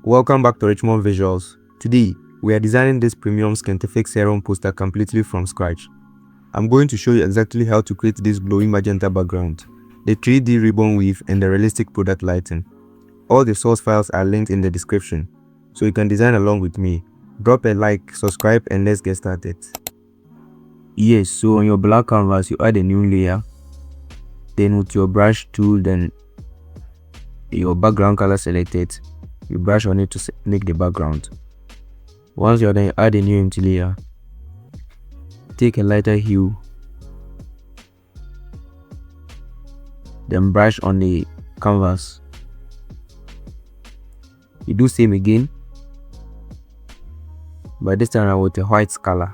Welcome back to Richmond Visuals. Today, we are designing this premium Skintific serum poster completely from scratch. I'm going to show you exactly how to create this glowing magenta background, the 3D ribbon weave and the realistic product lighting. All the source files are linked in the description, so you can design along with me. Drop a like, subscribe, and let's get started. Yes, so on your black canvas, you add a new layer. Then with your brush tool, then your background color selected, you brush on it to make the background. Once you're done, you add a new empty layer. Take a lighter hue, then brush on the canvas. You do same again, but this time around with a white color.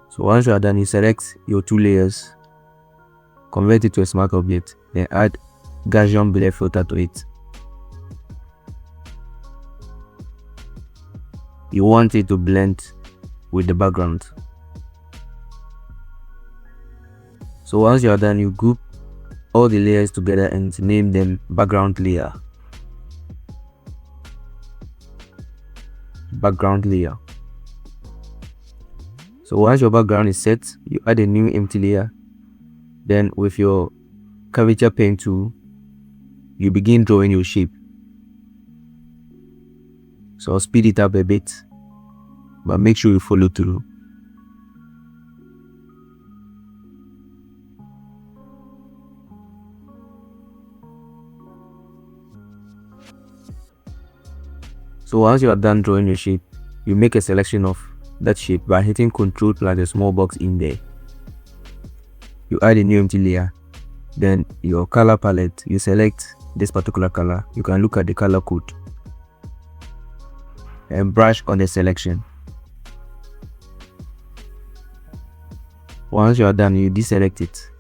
So once you are done, you select your two layers, convert it to a smart object, then add Gaussian blur filter to it. You want it to blend with the background. So once you are done, you group all the layers together and name them background layer. Background layer. So once your background is set, you add a new empty layer. Then with your curvature pen tool, you begin drawing your shape. So I'll speed it up a bit, but make sure you follow through. So once you are done drawing your shape, you make a selection of that shape by hitting Ctrl plus the small box in there. You add a new empty layer. Then your color palette, you select this particular color. You can look at the color code and brush on the selection. Once you are done, you deselect it.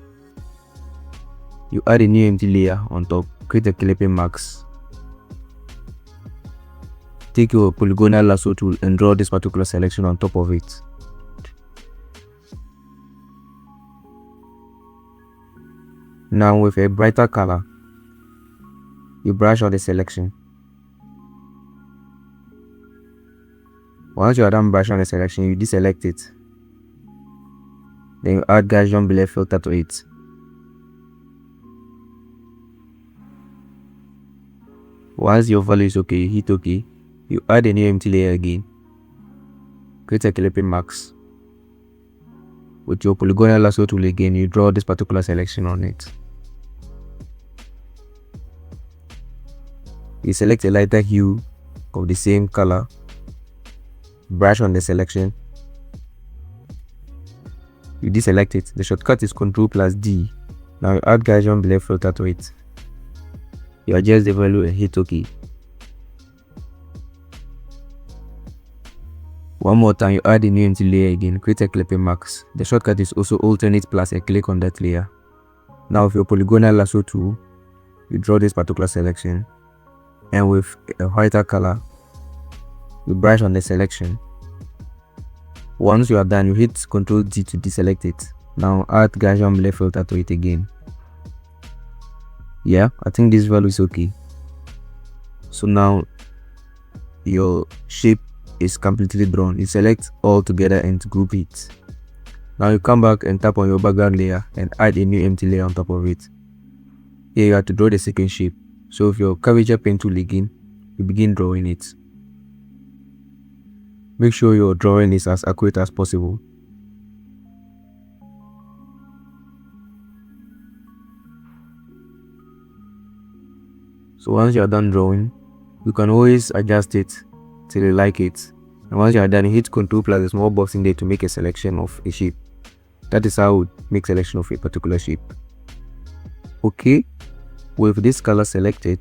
You add a new empty layer on top, create a clipping mask. Take your polygonal lasso tool and draw this particular selection on top of it. Now with a brighter color, you brush on the selection. Once you are done brushing on the selection, you deselect it. Then you add Gaussian blur filter to it. Once your value is okay, you hit OK. You add a new empty layer again. Create a clipping mask. With your polygonal lasso tool again, you draw this particular selection on it. You select a lighter hue of the same color. Brush on the selection. You deselect it. The shortcut is Ctrl plus D. Now you add Gaussian blur filter to it. You adjust the value and hit OK. One more time, you add a new empty layer again, create a clipping mask. The shortcut is also alternate plus a click on that layer. Now with your polygonal lasso tool, you draw this particular selection, and with a whiter color, you brush on the selection. Once you are done, you hit Ctrl D to deselect it. Now add Gaussian blur filter to it again. Yeah, I think this value is okay. So now your shape is completely drawn. You select all together and group it. Now you come back and tap on your background layer and add a new empty layer on top of it. Here you have to draw the second shape. So with your curvature pen tool again, you begin drawing it. Make sure your drawing is as accurate as possible. So once you are done drawing, you can always adjust it till you like it. And once you are done, hit Ctrl plus the small box in there to make a selection of a shape. That is how we make selection of a particular shape. Okay, with this color selected,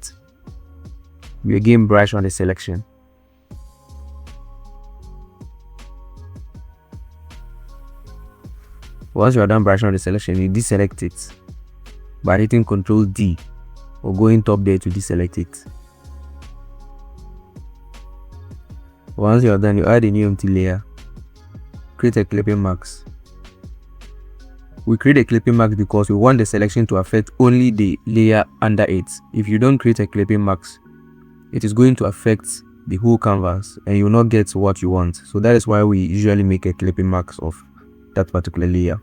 we again brush on the selection. Once you are done brushing on the selection, you deselect it by hitting Ctrl D or going top there to deselect it. Once you are done, you add a new empty layer, create a clipping mask. We create a clipping mask because we want the selection to affect only the layer under it. If you don't create a clipping mask, it is going to affect the whole canvas and you will not get what you want. So that is why we usually make a clipping mask of that particular layer.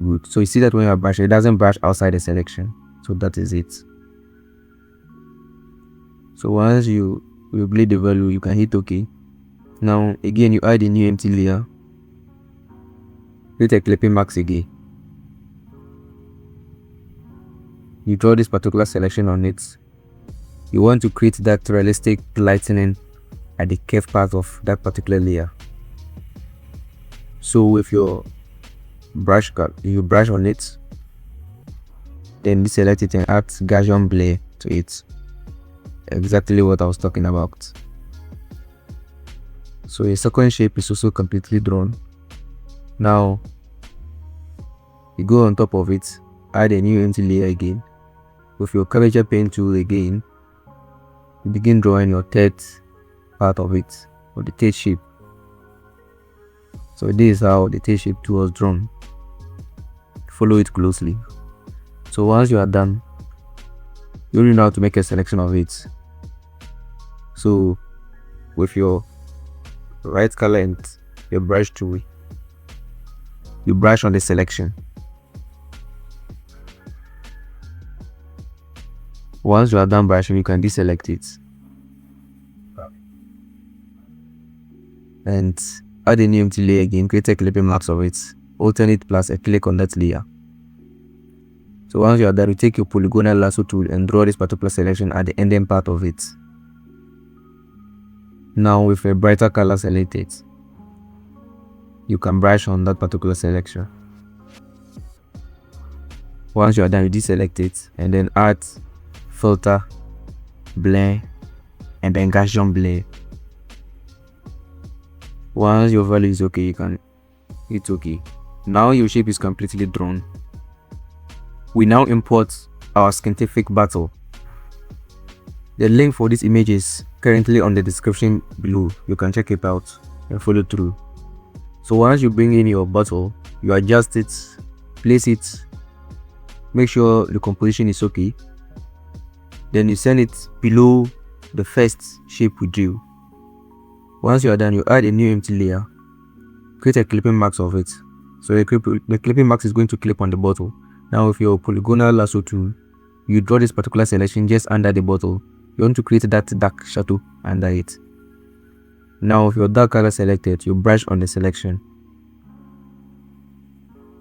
Good. So you see that when you are brushing, it doesn't brush outside the selection. So that is it. So once you bleed the value, you can hit OK. Now again, you add a new empty layer. Create a clipping mask again. You draw this particular selection on it. You want to create that realistic lightening at the curve part of that particular layer. So with your brush cut, you brush on it, then deselect it and add Gaussian blur to it. Exactly what I was talking about. So a second shape is also completely drawn. Now you go on top of it, add a new empty layer again. With your curvature pen tool again, you begin drawing your third part of it, or the third shape. So this is how the third shape tool was drawn. Follow it closely. So once you are done, you only know how to make a selection of it. So with your right color and your brush tool, you brush on the selection. Once you are done brushing, you can deselect it and add a new empty layer again. Create a clipping mask of it, alternate plus a click on that layer. So once you are done, you take your polygonal lasso tool and draw this particular selection at the ending part of it. Now with a brighter color selected, you can brush on that particular selection. Once you are done, you deselect it and then add filter, blur, and then Gaussian blur. Once your value is okay, you can hit OK. Now your shape is completely drawn. We now import our Skintific bottle. The link for this image is currently on the description below. You can check it out and follow through. So once you bring in your bottle, you adjust it, place it, make sure the composition is okay. Then you send it below the first shape we drew. Once you are done, you add a new empty layer, create a clipping mask of it. So the clipping mask is going to clip on the bottle. Now with your polygonal lasso tool, you draw this particular selection just under the bottle. You want to create that dark shadow under it. Now with your dark color selected, you brush on the selection.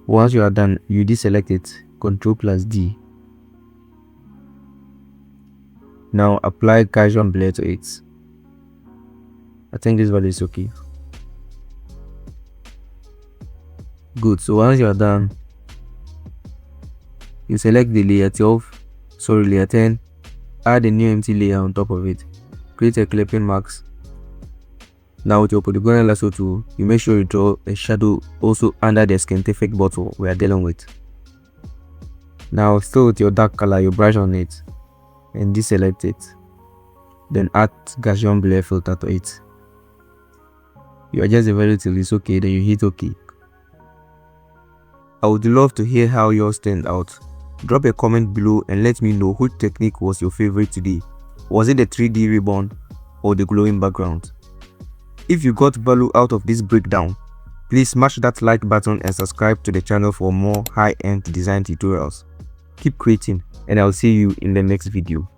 Once you are done, you deselect it, Ctrl+D. Now apply Gaussian blur to it. I think this value is okay. Good. So once you are done, you select the layer 10, add a new empty layer on top of it, create a clipping mask. Now with your polygonal lasso tool, you make sure you draw a shadow also under the Skintific bottle we are dealing with. Now still with your dark color, you brush on it and deselect it, then add Gaussian blur filter to it. You adjust the value till it's okay, then you hit OK. I would love to hear how yours turned out. Drop a comment below and let me know which technique was your favorite today. Was it the 3D ribbon or the glowing background? If you got value out of this breakdown, please smash that like button and subscribe to the channel for more high-end design tutorials. Keep creating and I'll see you in the next video.